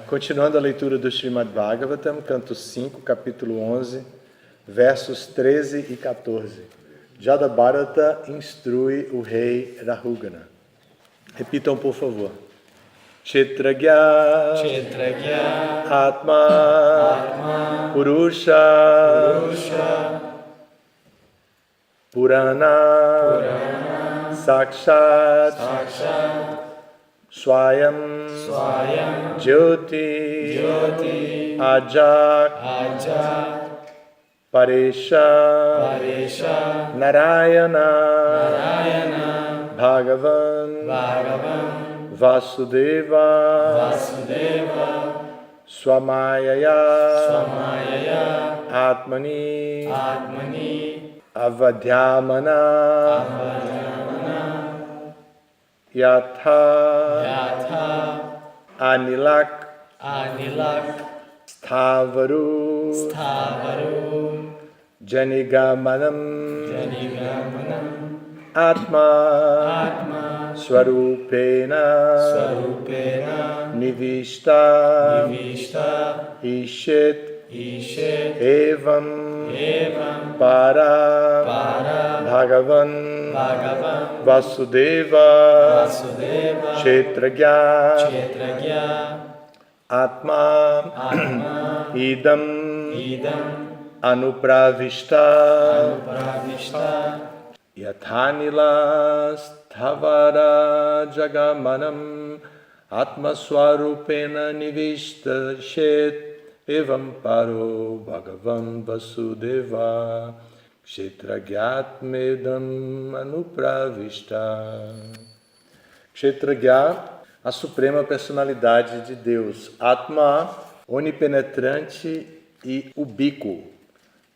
Continuando a leitura do Srimad Bhagavatam, canto 5, capítulo 11, versos 13 e 14. Jada Bharata instrui o rei Rahugana. Repitam, por favor. Kshetragya, Atma, Purusha, Purana, Sakshat, Swayam, Jyoti, Ajak, Paresha, Narayana, Bhagavan, Vasudeva, Swamayaya, Atmani, Avadhyamana, Yatha, Anilak, Sthavaru, Janigamanam, Atma, Swarupena, Nivishta, Ishet, Evam, Para, Bhagavan, Vasudeva, Kshetragya, Atma, Idam, Anupravishta, Yathanilas Thavara Jagamanam, Atma Swarupena Nivishta Shet, Evam Paro Bhagavan Vasudeva, Kshetragyatmedam Anupravishta. Kshetragya, a suprema personalidade de Deus. Atma, onipenetrante e ubíquo.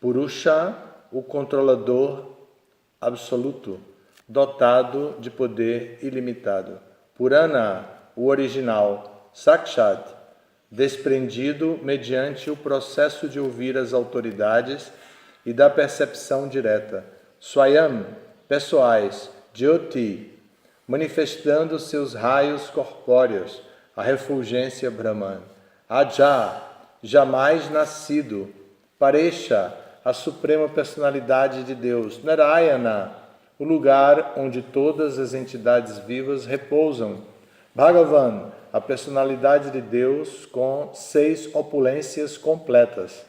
Purusha, o controlador absoluto, dotado de poder ilimitado. Purana, o original. Sakshat, desprendido mediante o processo de ouvir as autoridades e da percepção direta. Swayam, pessoais. Jyoti, manifestando seus raios corpóreos, a refulgência Brahman. Aja, jamais nascido. Paresha, a suprema personalidade de Deus. Narayana, o lugar onde todas as entidades vivas repousam. Bhagavan, a personalidade de Deus com 6 opulências completas.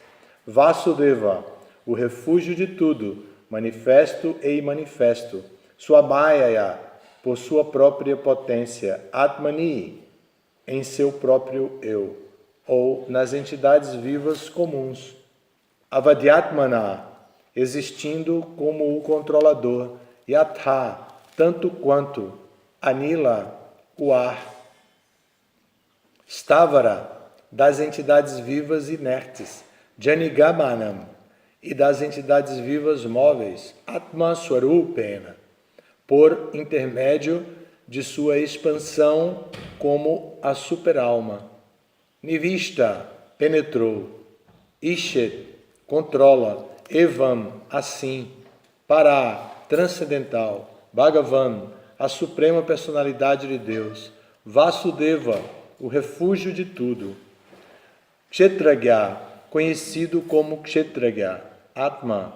Vasudeva, o refúgio de tudo, manifesto e imanifesto. Swamayaya, por sua própria potência. Atmani, em seu próprio eu, ou nas entidades vivas comuns. Avadhyatmana, existindo como o controlador. Yatha, tanto quanto. Anila, o ar. Stavara, das entidades vivas inertes. Janigamanam, e das entidades vivas móveis. Atma Swarupena, por intermédio de sua expansão como a superalma. Nivishta, penetrou. Ishet, controla. Evam, assim. Para, transcendental. Bhagavan, a suprema personalidade de Deus. Vasudeva, o refúgio de tudo. Kshetragya, conhecido como Kshetragya. Atma,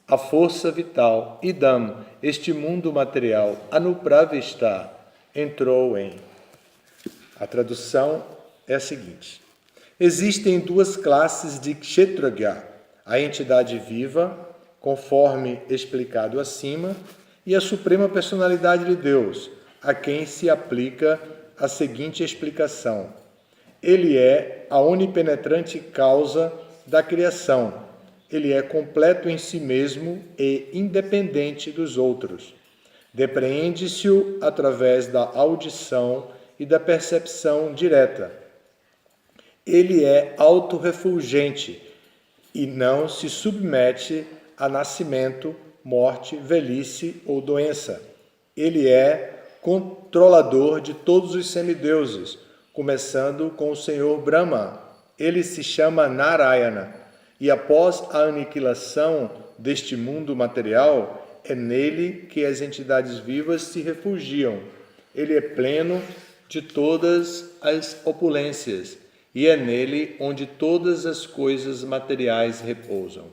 a força vital. Idam, este mundo material. Anupravishta, entrou em. A tradução é a seguinte: existem 2 classes de Kshetragya, a entidade viva, conforme explicado acima, e a suprema personalidade de Deus, a quem se aplica a seguinte explicação: ele é a onipenetrante causa da criação. Ele é completo em si mesmo e independente dos outros. Depreende-se-o através da audição e da percepção direta. Ele é autorrefulgente e não se submete a nascimento, morte, velhice ou doença. Ele é controlador de todos os semideuses, começando com o Senhor Brahma. Ele se chama Narayana. E após a aniquilação deste mundo material, é nele que as entidades vivas se refugiam. Ele é pleno de todas as opulências, e é nele onde todas as coisas materiais repousam.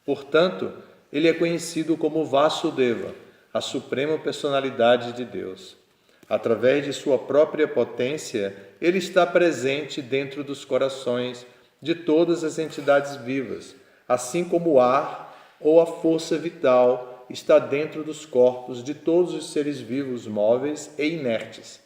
Portanto, ele é conhecido como Vasudeva, a suprema personalidade de Deus. Através de sua própria potência, ele está presente dentro dos corações de todas as entidades vivas, assim como o ar ou a força vital está dentro dos corpos de todos os seres vivos móveis e inertes.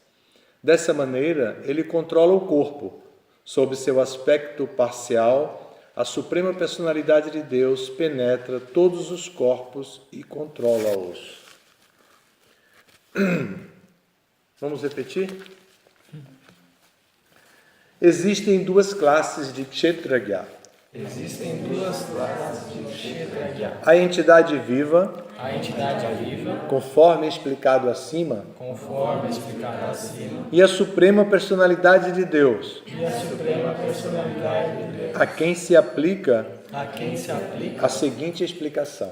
Dessa maneira, ele controla o corpo. Sob seu aspecto parcial, a suprema personalidade de Deus penetra todos os corpos e controla-os. Vamos repetir? Existem duas classes de Kshetragya. Existem duas classes de Kshetragya. A entidade viva, conforme explicado acima, e a suprema personalidade de Deus, a quem se aplica a seguinte explicação.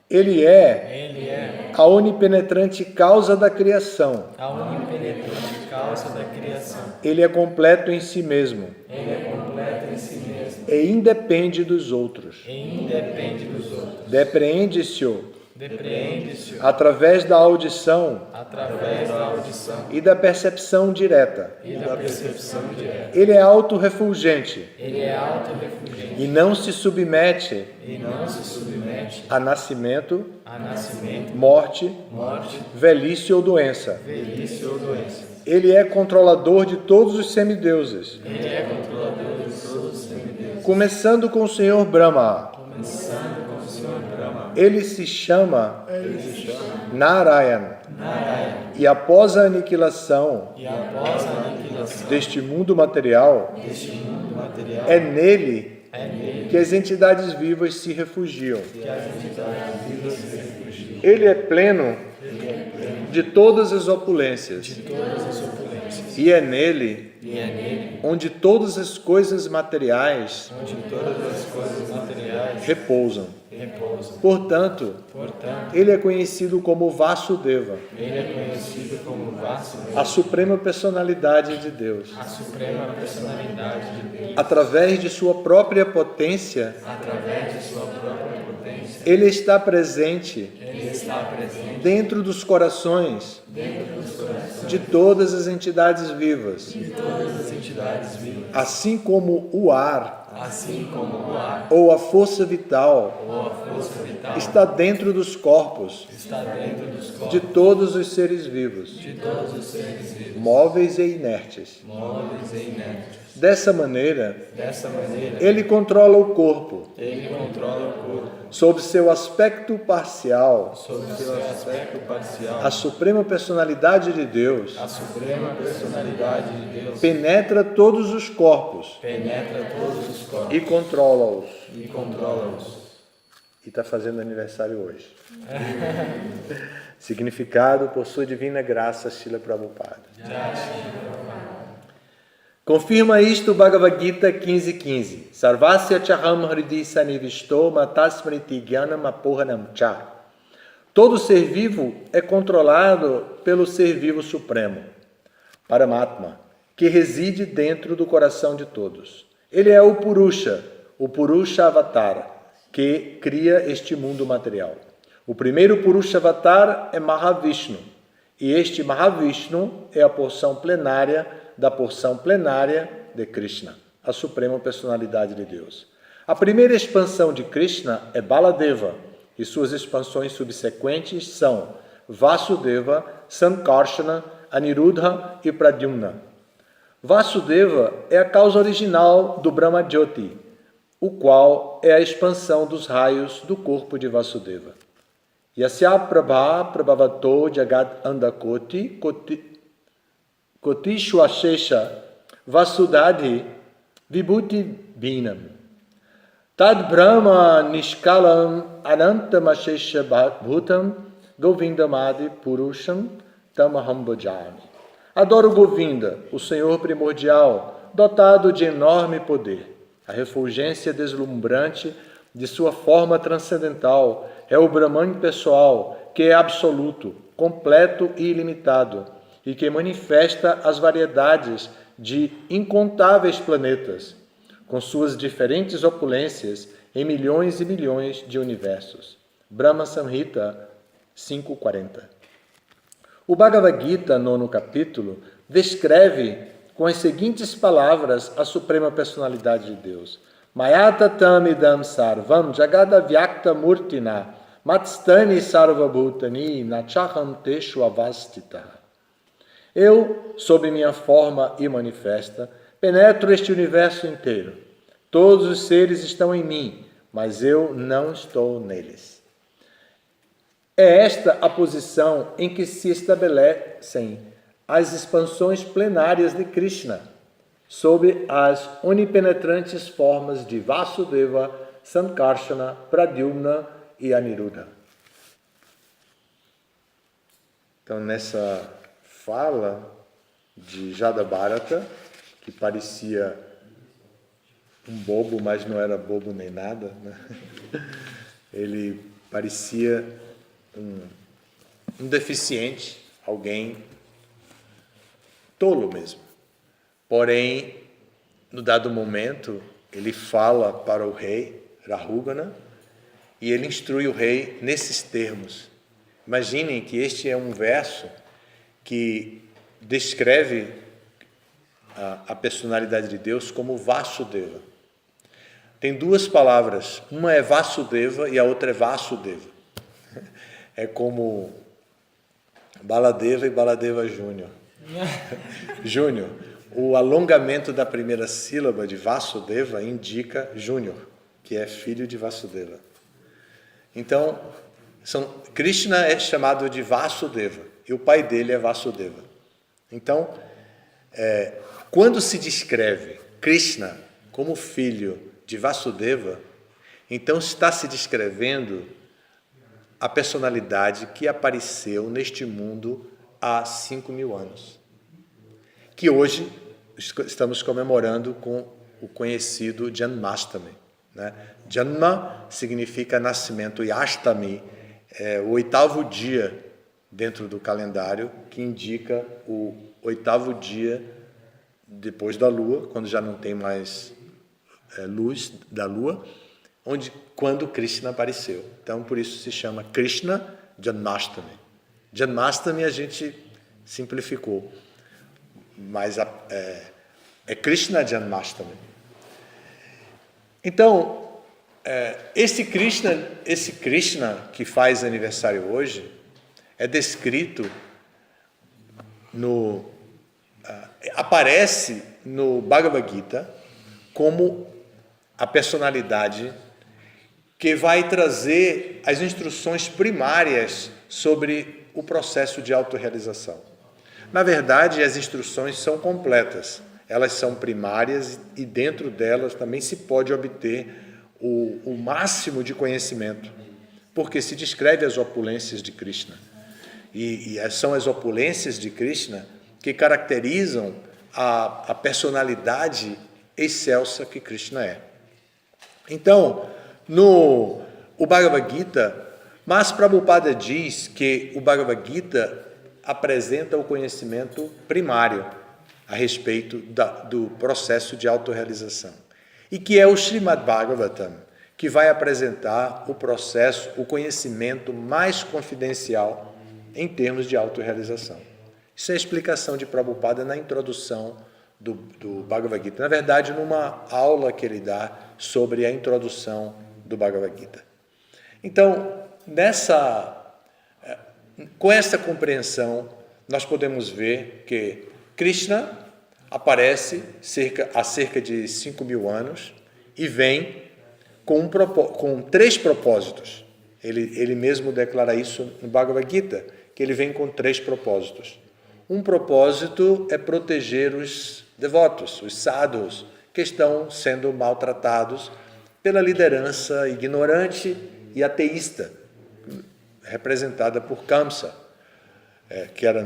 Ele é a onipenetrante causa da criação. Ele é completo em si mesmo. E independe dos outros. Depreende-se-o através da audição e da percepção direta. Ele é autorrefulgente e não se submete a nascimento, morte, velhice ou doença. Ele é controlador de todos os semideuses. Começando com o Senhor Brahma. Ele se chama Narayana. E após a aniquilação deste mundo material, é nele que as entidades vivas se refugiam. Ele é pleno de todas as opulências. E é nele onde todas as coisas materiais repousam. Portanto, ele é conhecido como Vasudeva, a suprema personalidade de Deus. Através de sua própria potência, ele está presente dentro dos corações de todas as entidades vivas, assim como o ar ou a força vital está dentro dos corpos de todos os seres vivos, móveis e inertes. Dessa maneira, ele controla o corpo, sob seu aspecto parcial. A suprema personalidade de Deus penetra todos os corpos e controla-os. E está fazendo aniversário hoje. Significado por sua divina graça, Srila Prabhupada. Confirma isto o Bhagavad Gita 15.15. Sarvasya chaham hridi sanivisto matasmriti jnanam apohanam cha. Todo ser vivo é controlado pelo ser vivo supremo, Paramatma, que reside dentro do coração de todos. Ele é o Purusha Avatara, que cria este mundo material. O primeiro Purusha Avatar é Mahavishnu, e este Mahavishnu é a porção plenária da porção plenária de Krishna, a suprema personalidade de Deus. A primeira expansão de Krishna é Baladeva, e suas expansões subsequentes são Vasudeva, Sankarshana, Aniruddha e Pradyumna. Vasudeva é a causa original do Brahma Jyoti, o qual é a expansão dos raios do corpo de Vasudeva. Yasya Prabha Prabhavato Jagat Andakoti Kotishwashesha Vasudadhi Vibhuti Bhinam Tad Brahma Nishkalam Anantamashesha Bhutam Govindamadi Purusham Tamaham Bhajami. Adoro Govinda, o Senhor primordial, dotado de enorme poder. A refulgência deslumbrante de sua forma transcendental é o Brahman pessoal, que é absoluto, completo e ilimitado, e que manifesta as variedades de incontáveis planetas, com suas diferentes opulências em milhões e milhões de universos. Brahma Samhita 5.40. O Bhagavad Gita, 9º capítulo, descreve com as seguintes palavras a Suprema Personalidade de Deus. Mayatatam idam sarvam jagadavyakta murtina matstani sarvabhutani nachaham teshu avastita. Eu, sob minha forma imanifesta, penetro este universo inteiro. Todos os seres estão em mim, mas eu não estou neles. É esta a posição em que se estabelecem as expansões plenárias de Krishna, sob as onipenetrantes formas de Vasudeva, Sankarsana, Pradyumna e Aniruddha. Então, nessa fala de Jadabharata, que parecia um bobo, mas não era bobo nem nada, né? Ele parecia um deficiente, alguém tolo mesmo. Porém, no dado momento, ele fala para o rei Rahugana e ele instrui o rei nesses termos. Imaginem que este é um verso que descreve a personalidade de Deus como Vasudeva. Tem duas palavras, uma é Vasudeva e a outra é Vasudeva. É como Baladeva e Baladeva Júnior. Júnior, o alongamento da primeira sílaba de Vasudeva indica Júnior, que é filho de Vasudeva. Então, Krishna é chamado de Vasudeva e o pai dele é Vasudeva. Então, quando se descreve Krishna como filho de Vasudeva, então está se descrevendo a personalidade que apareceu neste mundo há 5.000 anos, que hoje estamos comemorando com o conhecido Janmashtami, né? Janma significa nascimento e Ashtami é o 8º dia dentro do calendário, que indica o 8º dia depois da lua, quando já não tem mais luz da lua, quando Krishna apareceu. Então, por isso se chama Krishna Janmashtami. Janmashtami a gente simplificou, mas é Krishna Janmashtami. Então, esse Krishna que faz aniversário hoje é descrito aparece no Bhagavad Gita como a personalidade que vai trazer as instruções primárias sobre o processo de autorrealização. Na verdade, as instruções são completas, elas são primárias e dentro delas também se pode obter o máximo de conhecimento, porque se descreve as opulências de Krishna. E são as opulências de Krishna que caracterizam a personalidade excelsa que Krishna é. Então, o Bhagavad Gita, mas Prabhupada diz que o Bhagavad Gita apresenta o conhecimento primário a respeito do processo de autorrealização. E que é o Srimad Bhagavatam que vai apresentar o conhecimento mais confidencial em termos de autorrealização. Isso é a explicação de Prabhupada na introdução do Bhagavad Gita. Na verdade, numa aula que ele dá sobre a introdução do Bhagavad Gita. Então, com essa compreensão, nós podemos ver que Krishna aparece há cerca de 5.000 anos e vem com 3 propósitos. Ele mesmo declara isso no Bhagavad Gita, que ele vem com 3 propósitos. Um propósito é proteger os devotos, os sadhus, que estão sendo maltratados pela liderança ignorante e ateísta, representada por Kamsa, que era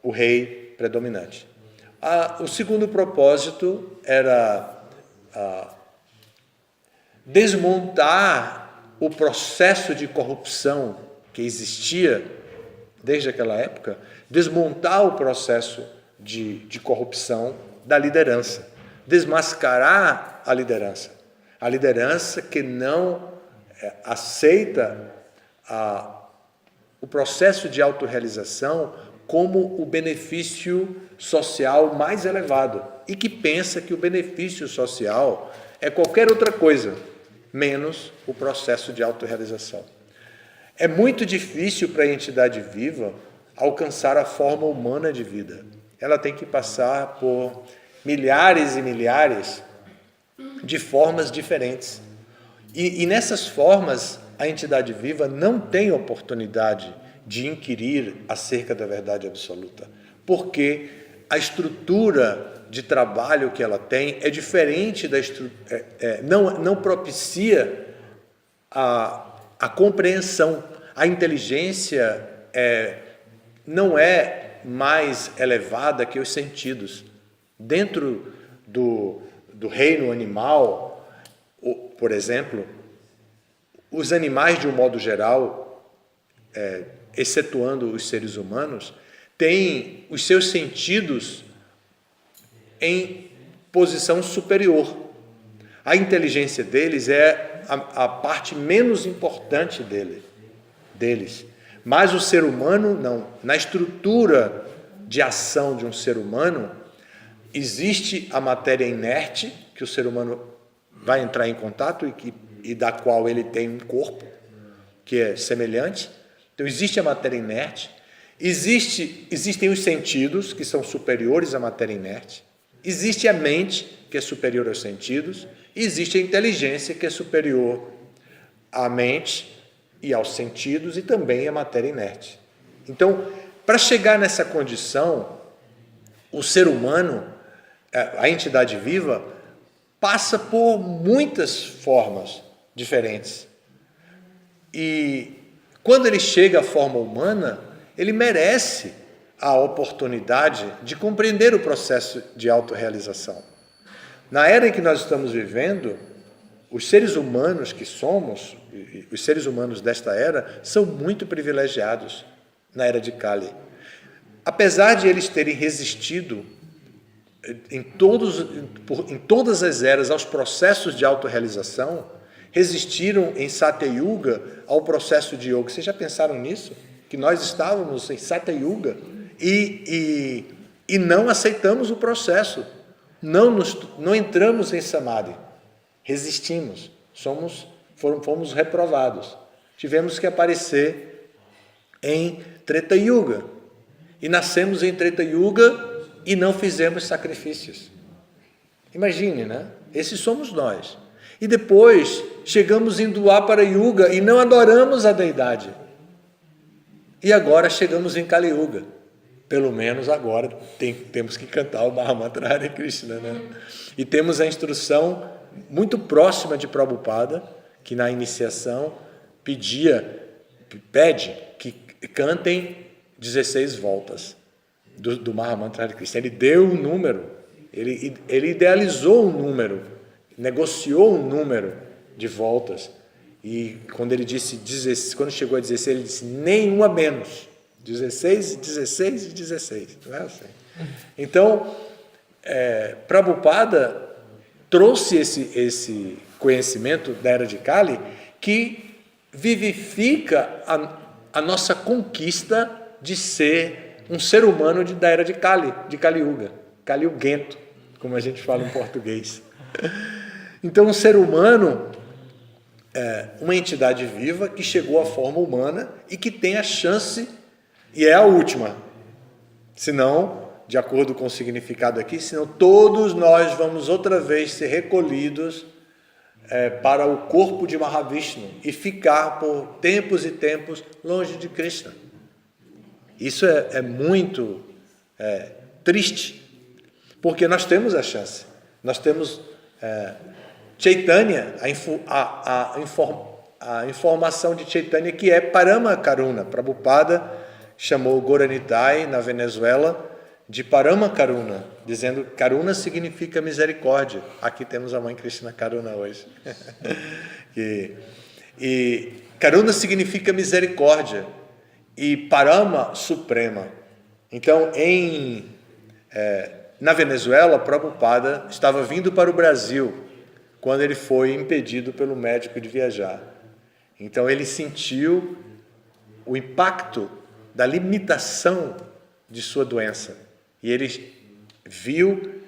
o rei predominante. O segundo propósito era desmontar o processo de corrupção que existia desde aquela época, desmontar o processo de corrupção da liderança, desmascarar a liderança que não aceita o processo de autorrealização como o benefício social mais elevado e que pensa que o benefício social é qualquer outra coisa, menos o processo de autorrealização. É muito difícil para a entidade viva alcançar a forma humana de vida. Ela tem que passar por milhares e milhares de formas diferentes. E nessas formas, a entidade viva não tem oportunidade de inquirir acerca da verdade absoluta, porque a estrutura de trabalho que ela tem é diferente da estrutura, não propicia a compreensão. A inteligência não é mais elevada que os sentidos. Dentro do reino animal, por exemplo, os animais, de um modo geral, excetuando os seres humanos, têm os seus sentidos em posição superior. A inteligência deles é a parte menos importante deles. Mas o ser humano, não. Na estrutura de ação de um ser humano, existe a matéria inerte, que o ser humano vai entrar em contato e da qual ele tem um corpo, que é semelhante. Então, existe a matéria inerte, existem os sentidos, que são superiores à matéria inerte, existe a mente, que é superior aos sentidos, e existe a inteligência, que é superior à mente e aos sentidos, e também à matéria inerte. Então, para chegar nessa condição, o ser humano, a entidade viva, passa por muitas formas diferentes. E quando ele chega à forma humana, ele merece a oportunidade de compreender o processo de autorrealização. Na era em que nós estamos vivendo, os seres humanos que somos, os seres humanos desta era, são muito privilegiados na era de Kali. Apesar de eles terem resistido em todas as eras aos processos de autorrealização, resistiram em Satya Yuga ao processo de yoga. Vocês já pensaram nisso? Que nós estávamos em Satya Yuga e não aceitamos o processo, não entramos em Samadhi, resistimos, fomos reprovados. Tivemos que aparecer em Treta Yuga e nascemos em Treta Yuga e não fizemos sacrifícios. Imagine, né? Esses somos nós. E depois chegamos em Dwapara Yuga e não adoramos a deidade. E agora chegamos em Kali Yuga. Pelo menos agora temos que cantar o Mahamantra Hare Krishna, né? E temos a instrução muito próxima de Prabhupada, que na iniciação pede que cantem 16 voltas do Mahamantra Hare Krishna. Ele deu um número, ele idealizou um número, negociou um número de voltas. E quando chegou a 16, ele disse nenhuma menos. 16, 16 e 16. Não é assim? Então, Prabhupada trouxe esse conhecimento da Era de Kali que vivifica a nossa conquista de ser um ser humano da Era de Kali Yuga, Kaliugento, como a gente fala em português. Então, um ser humano uma entidade viva que chegou à forma humana e que tem a chance, e é a última, senão, de acordo com o significado aqui, senão todos nós vamos outra vez ser recolhidos para o corpo de Mahavishnu e ficar por tempos e tempos longe de Krishna. Isso é muito triste, porque nós temos a chance, nós temos Chaitanya, a informação de Chaitanya, que é Parama Karuna. Prabhupada chamou Goranitai, na Venezuela, de Parama Karuna, dizendo que Karuna significa misericórdia. Aqui temos a mãe Krishna Karuna hoje. e Karuna significa misericórdia. e Parama Suprema. Então, na Venezuela, Prabhupada estava vindo para o Brasil quando ele foi impedido pelo médico de viajar. Então, ele sentiu o impacto da limitação de sua doença. E ele viu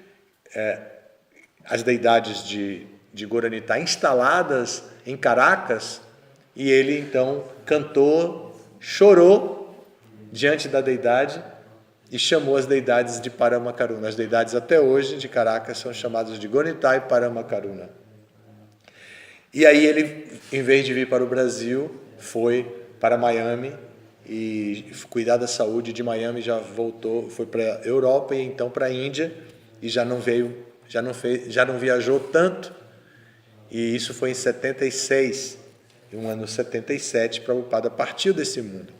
as deidades de Goranitá instaladas em Caracas, e ele então cantou, chorou diante da deidade e chamou as deidades de Paramakaruna. As deidades até hoje de Caracas são chamadas de Goranitá e Paramakaruna. E aí ele, em vez de vir para o Brasil, foi para Miami e cuidar da saúde de Miami, já voltou, foi para a Europa e então para a Índia, e já não viajou tanto. E isso foi em 76, e no ano 77, Prabhupada partiu desse mundo.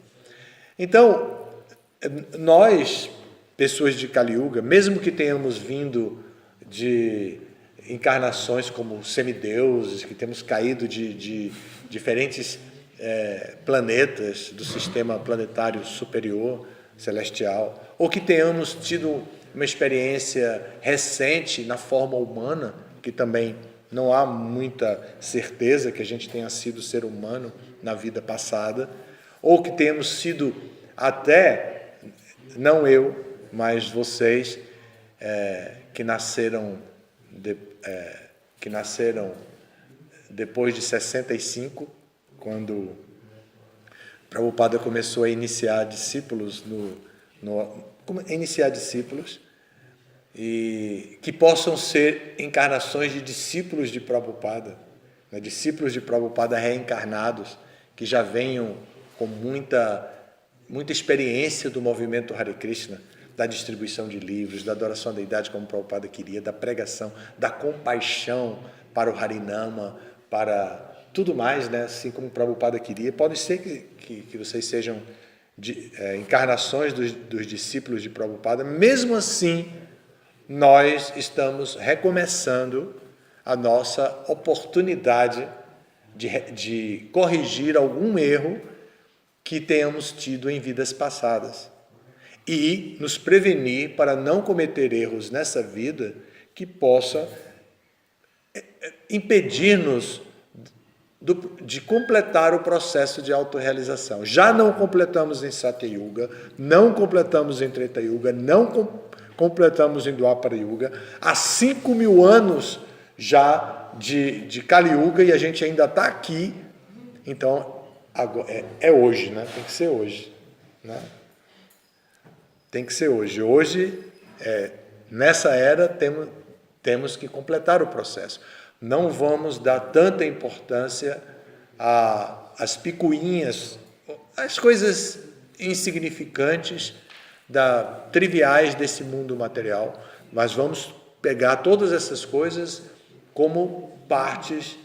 Então, nós, pessoas de Kali Yuga, mesmo que tenhamos vindo de encarnações como semideuses, que temos caído de diferentes planetas do sistema planetário superior, celestial, ou que tenhamos tido uma experiência recente na forma humana, que também não há muita certeza que a gente tenha sido ser humano na vida passada, ou que tenhamos sido até, não eu, mas vocês, que nasceram depois de 65, quando Prabhupada começou a iniciar discípulos, e que possam ser encarnações de discípulos de Prabhupada, né? Discípulos de Prabhupada reencarnados, que já venham com muita experiência do movimento Hare Krishna, da distribuição de livros, da adoração à deidade como Prabhupada queria, da pregação, da compaixão para o Harinama, para tudo mais, né? Assim como Prabhupada queria. Pode ser que vocês sejam encarnações dos discípulos de Prabhupada. Mesmo assim, nós estamos recomeçando a nossa oportunidade de corrigir algum erro que tenhamos tido em vidas passadas e nos prevenir para não cometer erros nessa vida que possa impedir-nos de completar o processo de autorrealização. Já não completamos em Satya Yuga, não completamos em Treta Yuga, não completamos em Dwapara Yuga, há 5.000 anos já de Kali Yuga, e a gente ainda está aqui. Então, agora, é hoje, né? Tem que ser hoje, né? Tem que ser hoje. Hoje, nessa era, temos que completar o processo. Não vamos dar tanta importância às picuinhas, às coisas insignificantes, triviais desse mundo material, mas vamos pegar todas essas coisas como partes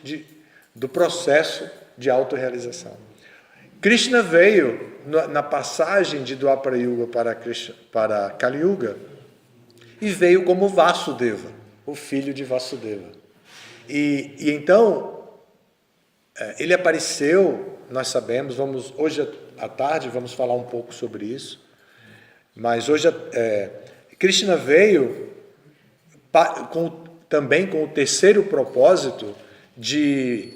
do processo de autorrealização. Krishna veio na passagem de Dwapara Yuga para Kali Yuga, e veio como Vasudeva, o filho de Vasudeva. E então, ele apareceu, nós sabemos, hoje à tarde vamos falar um pouco sobre isso, mas hoje Krishna veio também com o terceiro propósito de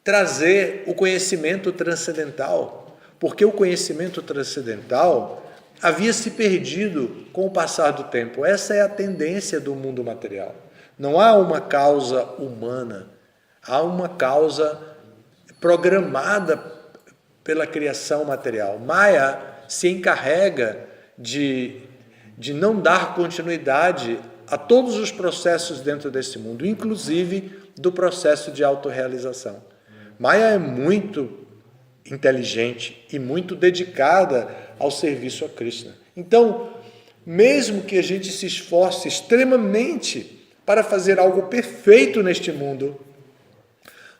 trazer o conhecimento transcendental, porque o conhecimento transcendental havia se perdido com o passar do tempo. Essa é a tendência do mundo material. Não há uma causa humana, há uma causa programada pela criação material. Maya se encarrega de não dar continuidade a todos os processos dentro desse mundo, inclusive do processo de autorrealização. Maya é muito inteligente e muito dedicada ao serviço a Krishna. Então, mesmo que a gente se esforce extremamente para fazer algo perfeito neste mundo,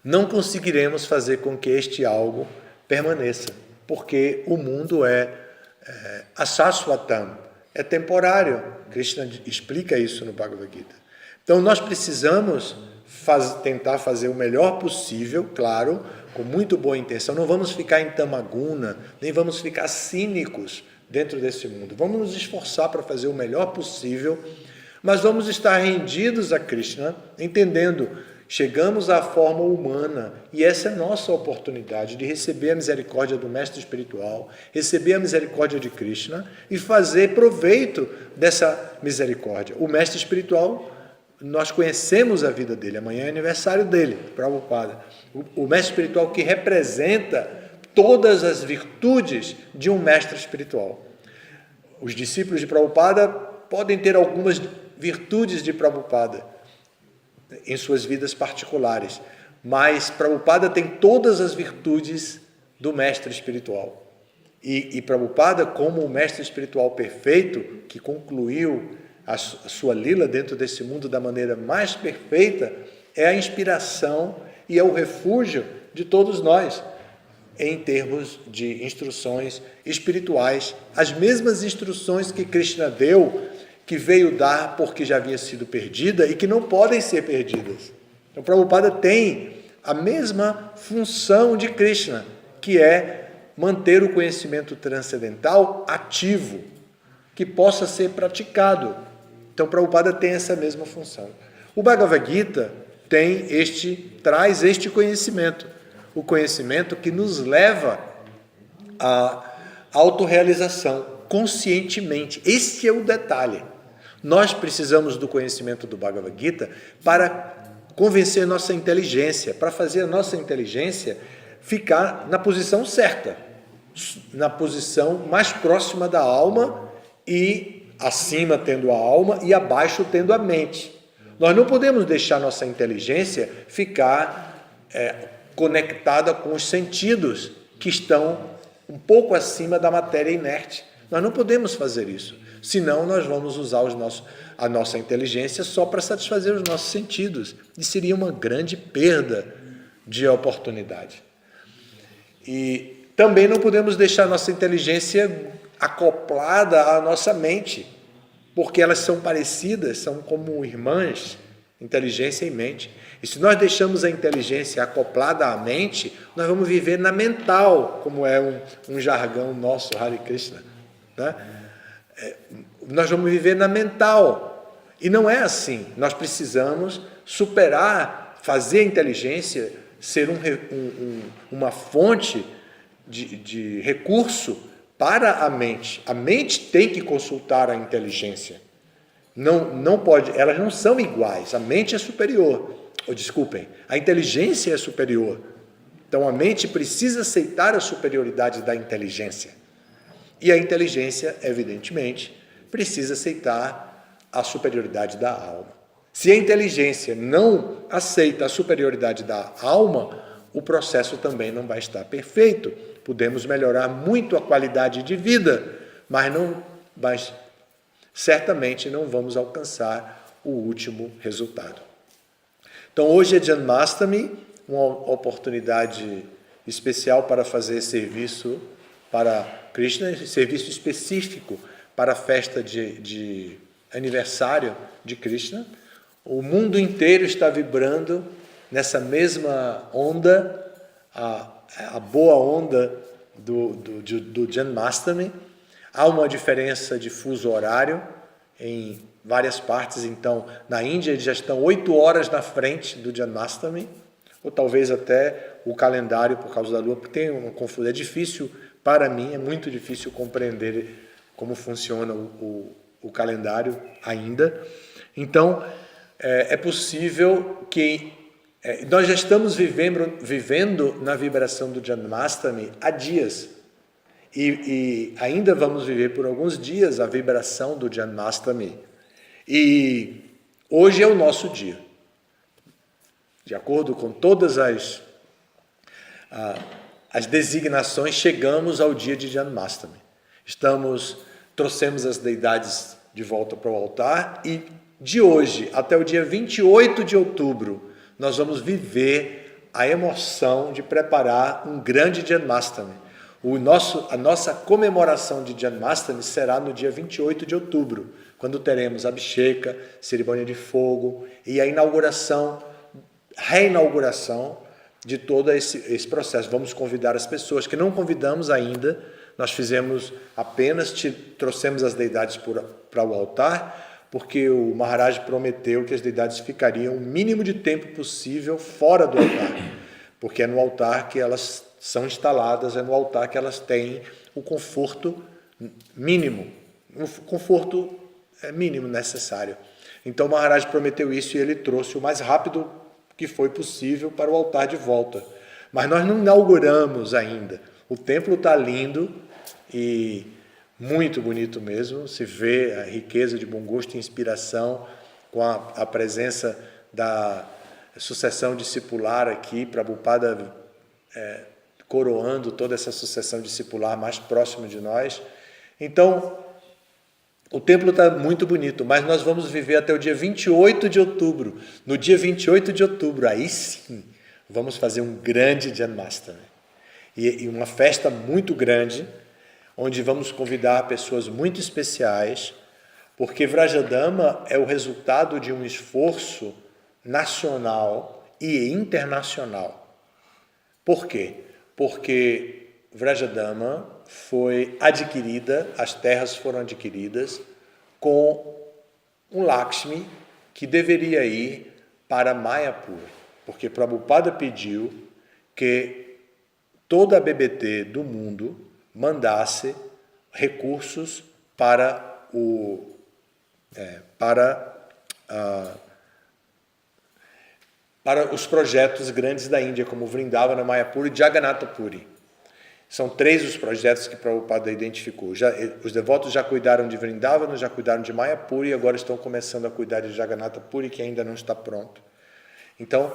não conseguiremos fazer com que este algo permaneça, porque o mundo é asaswatam, é temporário. Krishna explica isso no Bhagavad Gita. Então, nós precisamos tentar fazer o melhor possível, claro, com muito boa intenção. Não vamos ficar em tamaguna, nem vamos ficar cínicos dentro desse mundo. Vamos nos esforçar para fazer o melhor possível, mas vamos estar rendidos a Krishna, entendendo, chegamos à forma humana e essa é a nossa oportunidade de receber a misericórdia do Mestre Espiritual, receber a misericórdia de Krishna e fazer proveito dessa misericórdia. O Mestre Espiritual, nós conhecemos a vida dele, amanhã é aniversário dele, Prabhupada. O Mestre Espiritual que representa todas as virtudes de um Mestre Espiritual. Os discípulos de Prabhupada podem ter algumas virtudes de Prabhupada em suas vidas particulares, mas Prabhupada tem todas as virtudes do Mestre Espiritual. E Prabhupada, como o Mestre Espiritual perfeito, que concluiu a sua lila dentro desse mundo da maneira mais perfeita, é a inspiração e é o refúgio de todos nós, em termos de instruções espirituais, as mesmas instruções que Krishna deu, que veio dar porque já havia sido perdida e que não podem ser perdidas. Então, Prabhupada tem a mesma função de Krishna, que é manter o conhecimento transcendental ativo, que possa ser praticado. Então, Prabhupada tem essa mesma função. O Bhagavad Gita traz este conhecimento, o conhecimento que nos leva à autorrealização, conscientemente. Esse é o detalhe. Nós precisamos do conhecimento do Bhagavad Gita para convencer nossa inteligência, para fazer a nossa inteligência ficar na posição certa, na posição mais próxima da alma e acima tendo a alma e abaixo tendo a mente. Nós não podemos deixar nossa inteligência ficar conectada com os sentidos que estão um pouco acima da matéria inerte. Nós não podemos fazer isso, senão nós vamos usar a nossa inteligência só para satisfazer os nossos sentidos, e seria uma grande perda de oportunidade. E também não podemos deixar nossa inteligência acoplada à nossa mente, porque elas são parecidas, são como irmãs, inteligência e mente. E se nós deixamos a inteligência acoplada à mente, nós vamos viver na mental, como é um jargão nosso, Hare Krishna, né? Nós vamos viver na mental. E não é assim. Nós precisamos superar, fazer a inteligência ser uma fonte de recurso para a mente. A mente tem que consultar a inteligência. Não pode, elas não são iguais. A mente é superior. Desculpem, a inteligência é superior. Então a mente precisa aceitar a superioridade da inteligência. E a inteligência, evidentemente, precisa aceitar a superioridade da alma. Se a inteligência não aceita a superioridade da alma, o processo também não vai estar perfeito. Podemos melhorar muito a qualidade de vida, mas certamente não vamos alcançar o último resultado. Então hoje é Janmashtami, uma oportunidade especial para fazer serviço para Krishna, serviço específico para a festa de aniversário de Krishna. O mundo inteiro está vibrando nessa mesma onda, a boa onda do Janmashtami. Há uma diferença de fuso horário em várias partes, então na Índia eles já estão 8 horas na frente do Janmashtami, ou talvez até o calendário por causa da lua, porque tem uma confusão. É difícil, para mim, é muito difícil compreender como funciona o calendário ainda. Então, é possível que nós já estamos vivendo na vibração do Janmashtami há dias. E ainda vamos viver por alguns dias a vibração do Janmashtami. E hoje é o nosso dia. De acordo com todas as designações, chegamos ao dia de Janmashtami. Trouxemos as deidades de volta para o altar e de hoje até o dia 28 de outubro, nós vamos viver a emoção de preparar um grande Janmashtami. A nossa comemoração de Janmashtami será no dia 28 de outubro, quando teremos Abhisheka, cerimônia de fogo e a inauguração reinauguração de todo esse processo. Vamos convidar as pessoas que não convidamos ainda. Nós fizemos apenas, trouxemos as deidades para o altar, porque o Maharaj prometeu que as deidades ficariam o mínimo de tempo possível fora do altar, porque é no altar que elas são instaladas, é no altar que elas têm o conforto mínimo, o conforto mínimo necessário. Então o Maharaj prometeu isso e ele trouxe o mais rápido que foi possível para o altar de volta. Mas nós não inauguramos ainda. O templo está lindo e muito bonito mesmo. Se vê a riqueza de bom gosto e inspiração com a presença da sucessão discipular aqui, Prabhupada coroando toda essa sucessão discipular mais próxima de nós. Então, o templo está muito bonito, mas nós vamos viver até o dia 28 de outubro. No dia 28 de outubro, aí sim, vamos fazer um grande Janmashtami. E uma festa muito grande, onde vamos convidar pessoas muito especiais, porque Vrajadama é o resultado de um esforço nacional e internacional. Por quê? Porque Vrajadama foi adquirida, as terras foram adquiridas com um Lakshmi que deveria ir para Mayapur, porque Prabhupada pediu que toda a BBT do mundo mandasse recursos para os projetos grandes da Índia, como Vrindavana, Mayapur e Jagannatha Puri. São 3 os projetos que Prabhupada identificou. Os devotos já cuidaram de Vrindavana, já cuidaram de Mayapur e agora estão começando a cuidar de Jagannatha Puri, que ainda não está pronto. Então,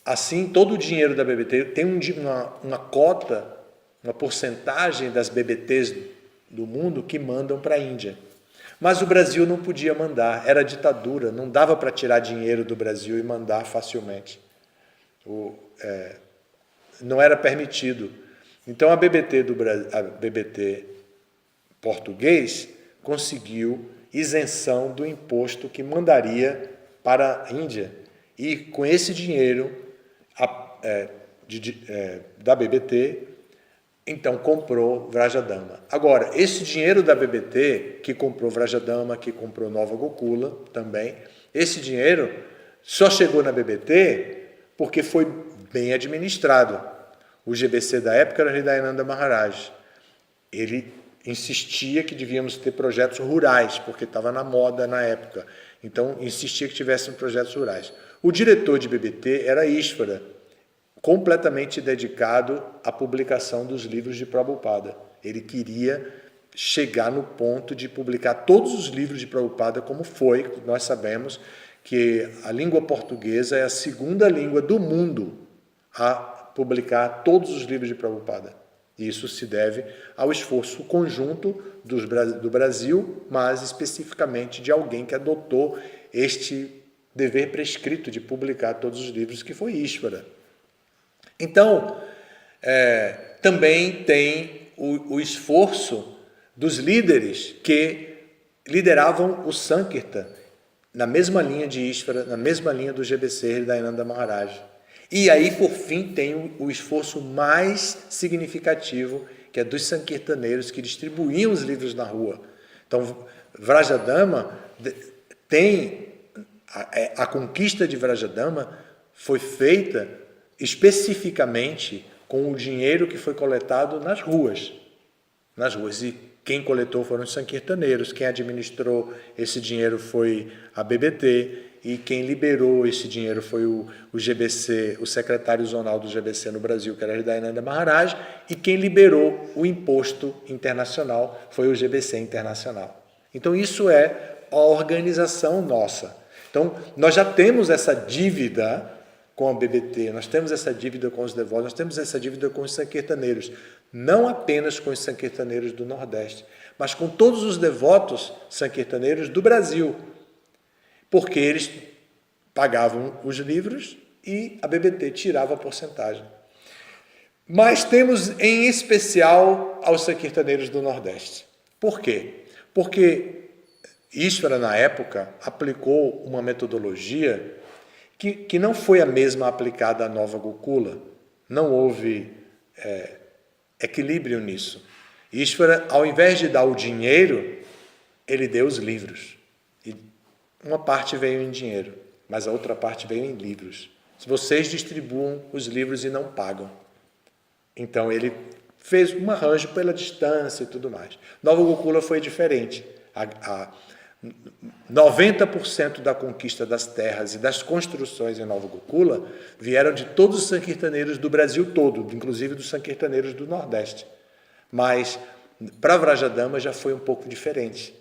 assim, todo o dinheiro da BBT tem uma cota, uma porcentagem das BBTs do mundo que mandam para a Índia. Mas o Brasil não podia mandar, era ditadura, não dava para tirar dinheiro do Brasil e mandar facilmente. Não era permitido. Então a BBT português conseguiu isenção do imposto que mandaria para a Índia. E com esse dinheiro da BBT, então comprou Vrajadama. Agora, esse dinheiro da BBT, que comprou Vrajadama, que comprou Nova Gokula também, esse dinheiro só chegou na BBT porque foi bem administrado. O GBC da época era Hridayananda Maharaj. Ele insistia que devíamos ter projetos rurais, porque estava na moda na época. Então, insistia que tivéssemos projetos rurais. O diretor de BBT era Ishvara, completamente dedicado à publicação dos livros de Prabhupada. Ele queria chegar no ponto de publicar todos os livros de Prabhupada, como foi. Nós sabemos que a língua portuguesa é a segunda língua do mundo a publicar todos os livros de Prabhupada. Isso se deve ao esforço conjunto do Brasil, mas especificamente de alguém que adotou este dever prescrito de publicar todos os livros, que foi Ishvara. Então, também tem o esforço dos líderes que lideravam o Sankirtan, na mesma linha de Ishvara, na mesma linha do GBC Hridayananda Maharaj. E aí, por fim, tem o esforço mais significativo, que é dos sankirtaneiros que distribuíam os livros na rua. Então, Vrajadama tem... A conquista de Vrajadama foi feita especificamente com o dinheiro que foi coletado nas ruas. E quem coletou foram os sankirtaneiros, quem administrou esse dinheiro foi a BBT, e quem liberou esse dinheiro foi o GBC, o secretário zonal do GBC no Brasil, que era Hridayananda Maharaj, e quem liberou o imposto internacional foi o GBC Internacional. Então isso é a organização nossa. Então nós já temos essa dívida com a BBT, nós temos essa dívida com os devotos, nós temos essa dívida com os sankirtaneiros, não apenas com os sankirtaneiros do Nordeste, mas com todos os devotos sankirtaneiros do Brasil, porque eles pagavam os livros e a BBT tirava a porcentagem. Mas temos em especial aos sankirtaneiros do Nordeste. Por quê? Porque Ishvara, na época, aplicou uma metodologia que não foi a mesma aplicada à Nova Gokula. Não houve equilíbrio nisso. Ishvara, ao invés de dar o dinheiro, ele deu os livros. E uma parte veio em dinheiro, mas a outra parte veio em livros. Vocês distribuam os livros e não pagam. Então ele fez um arranjo pela distância e tudo mais. Nova Gokula foi diferente. 90% da conquista das terras e das construções em Nova Gokula vieram de todos os sankirtaneiros do Brasil todo, inclusive dos sankirtaneiros do Nordeste. Mas para Vrajadama já foi um pouco diferente.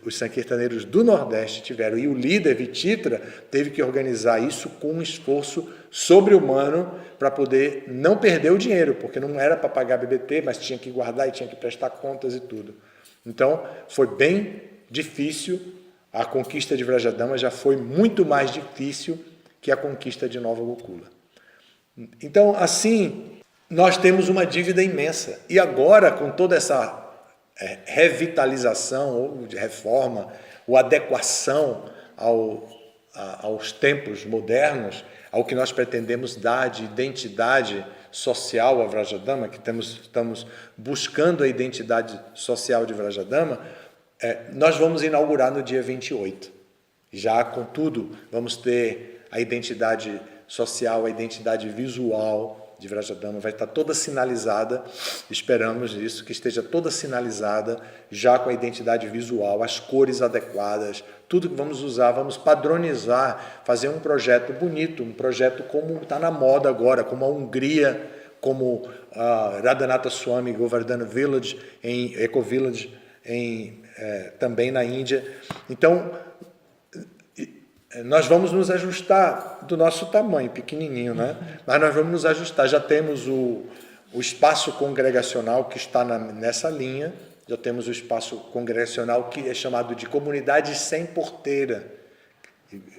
Os sankirtaneiros do Nordeste tiveram, e o líder Vichitra teve que organizar isso com um esforço sobre-humano para poder não perder o dinheiro, porque não era para pagar BBT, mas tinha que guardar e tinha que prestar contas e tudo. Então, foi bem difícil. A conquista de Vrajadama já foi muito mais difícil que a conquista de Nova Gokula. Então, assim, nós temos uma dívida imensa. E agora, com toda essa revitalização, ou de reforma, ou adequação aos tempos modernos, ao que nós pretendemos dar de identidade social a Vrajadama, que estamos buscando a identidade social de Vrajadama, nós vamos inaugurar no dia 28. Já, contudo, vamos ter a identidade social, a identidade visual de Vrajadama, vai estar toda sinalizada, esperamos isso, que esteja toda sinalizada, já com a identidade visual, as cores adequadas, tudo que vamos usar, vamos padronizar, fazer um projeto bonito, um projeto como está na moda agora, como a Hungria, como a Radhanatha Swami Govardhana Village, em Eco Village, também na Índia. Então, nós vamos nos ajustar do nosso tamanho, pequenininho, né? Mas nós vamos nos ajustar. Já temos o espaço congregacional que está nessa linha, já temos o espaço congregacional que é chamado de comunidade sem porteira.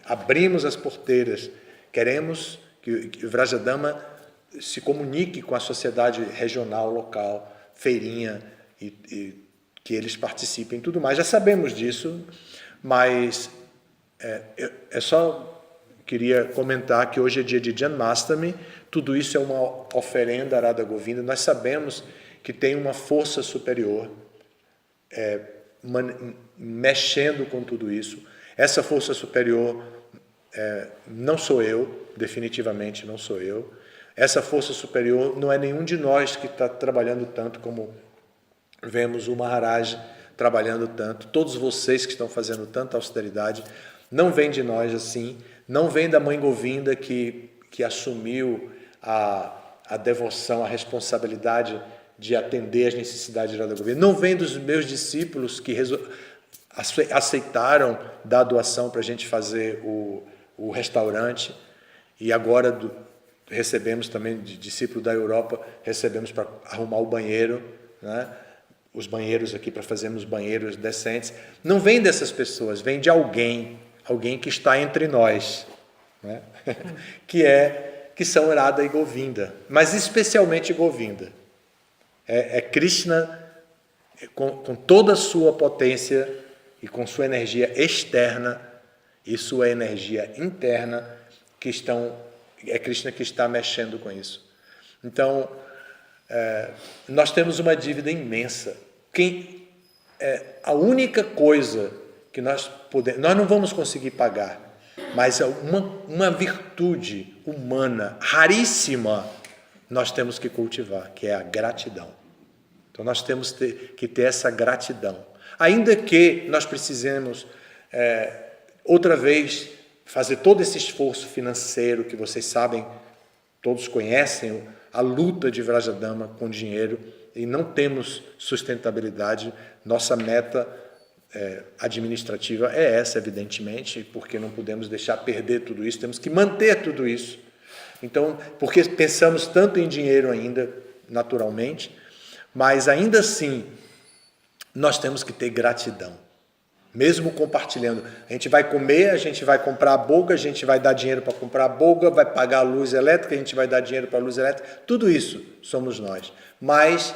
Abrimos as porteiras, queremos que Vrajadama se comunique com a sociedade regional, local, feirinha, e que eles participem e tudo mais. Já sabemos disso, mas só queria comentar que hoje é dia de Janmastami, tudo isso é uma oferenda a Radha Govinda. Nós sabemos que tem uma força superior mexendo com tudo isso. Essa força superior não sou eu, definitivamente não sou eu. Essa força superior não é nenhum de nós que está trabalhando tanto como vemos o Maharaj trabalhando tanto. Todos vocês que estão fazendo tanta austeridade, não vem de nós assim, não vem da Mãe Govinda que assumiu a devoção, a responsabilidade de atender às necessidades de Radha Govinda. Não vem dos meus discípulos que aceitaram dar doação para a gente fazer o restaurante, e agora recebemos também de discípulo da Europa, recebemos para arrumar o banheiro, né? Os banheiros aqui, para fazermos banheiros decentes. Não vem dessas pessoas, vem de alguém que está entre nós, né? que são Radha e Govinda, mas especialmente Govinda. Krishna com toda a sua potência e com sua energia externa e sua energia interna, é Krishna que está mexendo com isso. Então, nós temos uma dívida imensa. A única coisa que nós não vamos conseguir pagar, mas uma virtude humana raríssima nós temos que cultivar, que é a gratidão. Então nós temos que ter essa gratidão. Ainda que nós precisemos, outra vez, fazer todo esse esforço financeiro que vocês sabem, todos conhecem a luta de Vrajadama com dinheiro, e não temos sustentabilidade. Nossa meta administrativa é essa, evidentemente, porque não podemos deixar perder tudo isso, temos que manter tudo isso. Então, porque pensamos tanto em dinheiro ainda, naturalmente, mas ainda assim, nós temos que ter gratidão. Mesmo compartilhando, a gente vai comer, a gente vai comprar a boga, a gente vai dar dinheiro para comprar a boga, vai pagar a luz elétrica, a gente vai dar dinheiro para a luz elétrica, tudo isso somos nós. Mas,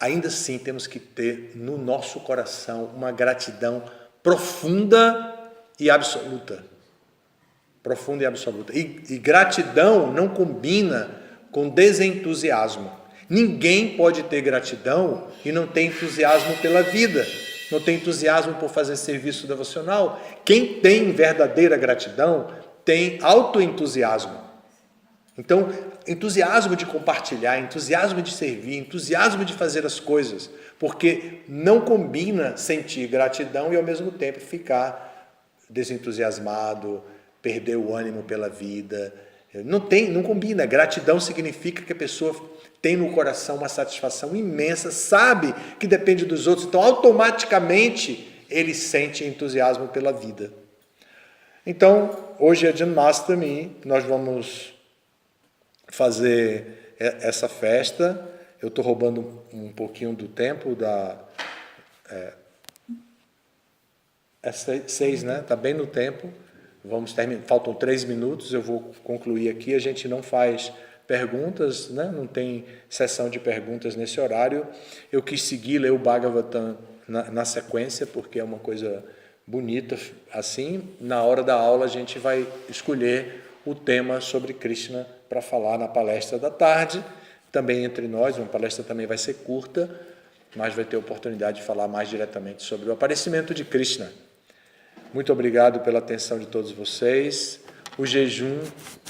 ainda assim, temos que ter no nosso coração uma gratidão profunda e absoluta. profunda e absoluta. E gratidão não combina com desentusiasmo. Ninguém pode ter gratidão e não ter entusiasmo pela vida, não tem entusiasmo por fazer serviço devocional. Quem tem verdadeira gratidão tem autoentusiasmo. Então, entusiasmo de compartilhar, entusiasmo de servir, entusiasmo de fazer as coisas, porque não combina sentir gratidão e ao mesmo tempo ficar desentusiasmado, perder o ânimo pela vida. Não combina. Gratidão significa que a pessoa tem no coração uma satisfação imensa, sabe que depende dos outros, então automaticamente ele sente entusiasmo pela vida. Então, hoje é Janmashtami, nós vamos fazer essa festa. Eu estou roubando um pouquinho do tempo é 6, né? Está bem no tempo. Vamos terminar. Faltam 3 minutos, eu vou concluir aqui. A gente não faz perguntas, né? Não tem sessão de perguntas nesse horário. Eu quis seguir, ler o Bhagavatam na sequência, porque é uma coisa bonita assim. Na hora da aula a gente vai escolher o tema sobre Krishna para falar na palestra da tarde, também entre nós. Uma palestra também vai ser curta, mas vai ter oportunidade de falar mais diretamente sobre o aparecimento de Krishna. Muito obrigado pela atenção de todos vocês. O jejum,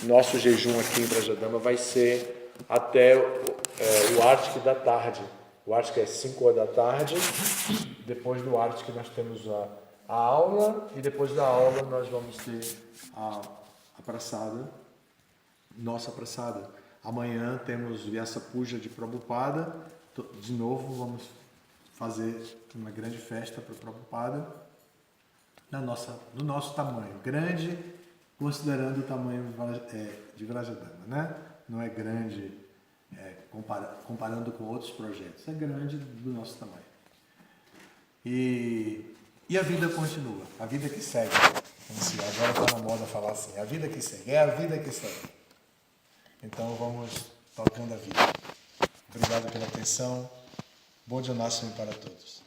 nosso jejum aqui em Brajadama vai ser até o Artik da tarde. O Artik é 5 horas da tarde. Depois do Artik nós temos a aula, e depois da aula nós vamos ter a praçada, nossa praçada. Amanhã temos Vyasa Puja de Prabhupada. De novo vamos fazer uma grande festa para o Prabhupada do nosso tamanho, grande considerando o tamanho de Vrajadama, né? Não é grande comparando com outros projetos, é grande do nosso tamanho. E a vida continua, a vida que segue. Agora está na moda falar assim, a vida que segue, é a vida que segue. Então vamos tocando a vida. Obrigado pela atenção. Bom Janmashtami para todos.